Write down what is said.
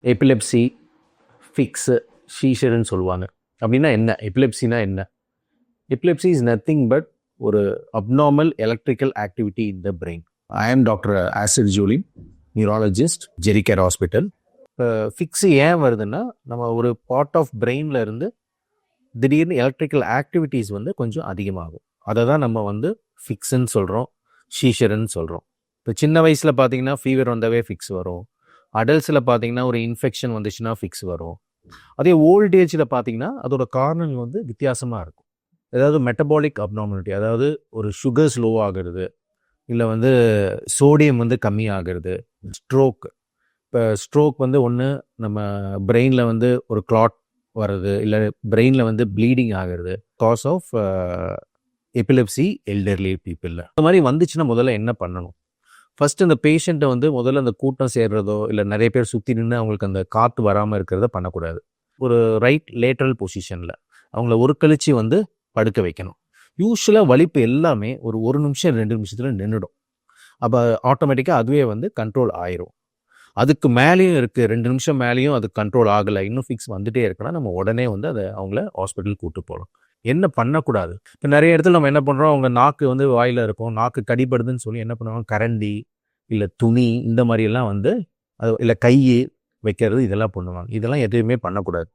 Epilepsy, fix, ஷீஷர்னு சொல்லுவாங்க. அப்படின்னா என்ன? எபிலெப்சினா என்ன? எபிலெப்சி இஸ் நத்திங் பட் ஒரு abnormal electrical activity in the brain. I am doctor Asir Julin, neurologist, Gericare hospital. இப்போ ஃபிக்ஸு ஏன் வருதுன்னா, நம்ம ஒரு பார்ட் ஆஃப் பிரெயினில் இருந்து திடீர்னு எலக்ட்ரிக்கல் ஆக்டிவிட்டீஸ் வந்து கொஞ்சம் அதிகமாகும். அதை தான் நம்ம வந்து ஃபிக்ஸுன்னு சொல்கிறோம், ஷீஷர்ன்னு சொல்கிறோம். இப்போ சின்ன வயசில் பார்த்தீங்கன்னா ஃபீவர் வந்தாவே ஃபிக்ஸ் வரும். அடல்ட்ஸில் பார்த்தீங்கன்னா ஒரு இன்ஃபெக்ஷன் வந்துச்சுன்னா ஃபிக்ஸ் வரும். அதே ஓல்ட் ஏஜில் பார்த்தீங்கன்னா அதோட காரணங்கள் வந்து வித்தியாசமாக இருக்கும். அதாவது மெட்டபாலிக் அப்நார்மாலிட்டி, அதாவது ஒரு சுகர் ஸ்லோ ஆகிறது, இல்லை வந்து சோடியம் வந்து கம்மியாகிறது, ஸ்ட்ரோக். இப்போ ஸ்ட்ரோக் வந்து ஒன்று நம்ம பிரெயினில் வந்து ஒரு கிளாட் வர்றது, இல்லை பிரெயினில் வந்து ப்ளீடிங் ஆகிறது, காஸ் ஆஃப் எபிலெப்சி எல்டர்லி பீப்புளில். இந்த மாதிரி வந்துச்சுன்னா முதல்ல என்ன பண்ணணும்? ஃபஸ்ட்டு இந்த பேஷண்ட்டை வந்து முதல்ல அந்த கூட்டம் சேர்றதோ இல்லை நிறைய பேர் சுற்றி நின்று அவங்களுக்கு அந்த காற்று வராமல் இருக்கிறத பண்ணக்கூடாது. ஒரு ரைட் லேட்ரல் பொசிஷனில் அவங்கள ஒரு கழிச்சு வந்து படுக்க வைக்கணும். யூஸ்வலாக வலிப்பு எல்லாமே ஒரு நிமிஷம் 2 நிமிஷத்தில் நின்றுடும். அப்போ ஆட்டோமேட்டிக்காக அதுவே வந்து கண்ட்ரோல் ஆயிரும். அதுக்கு மேலேயும் இருக்குது, 2 நிமிஷம் மேலேயும் அது கண்ட்ரோல் ஆகலை, இன்னும் ஃபிக்ஸ் வந்துகிட்டே இருக்குன்னா நம்ம உடனே வந்து அதை அவங்கள ஹாஸ்பிட்டல் கூப்பிட்டு போகலாம். என்ன பண்ணக்கூடாது? இப்போ நிறைய இடத்துல நம்ம என்ன பண்ணுறோம், அவங்க நாக்கு வந்து வாயில் இருக்கும், நாக்கு கடிப்படுதுன்னு சொல்லி என்ன பண்ணுவாங்க, கரண்டி இல்லை துணி இந்த மாதிரியெல்லாம் வந்து அது இல்லை கை வைக்கிறது இதெல்லாம் பண்ணுவாங்க. இதெல்லாம் எதுவுமே பண்ணக்கூடாது.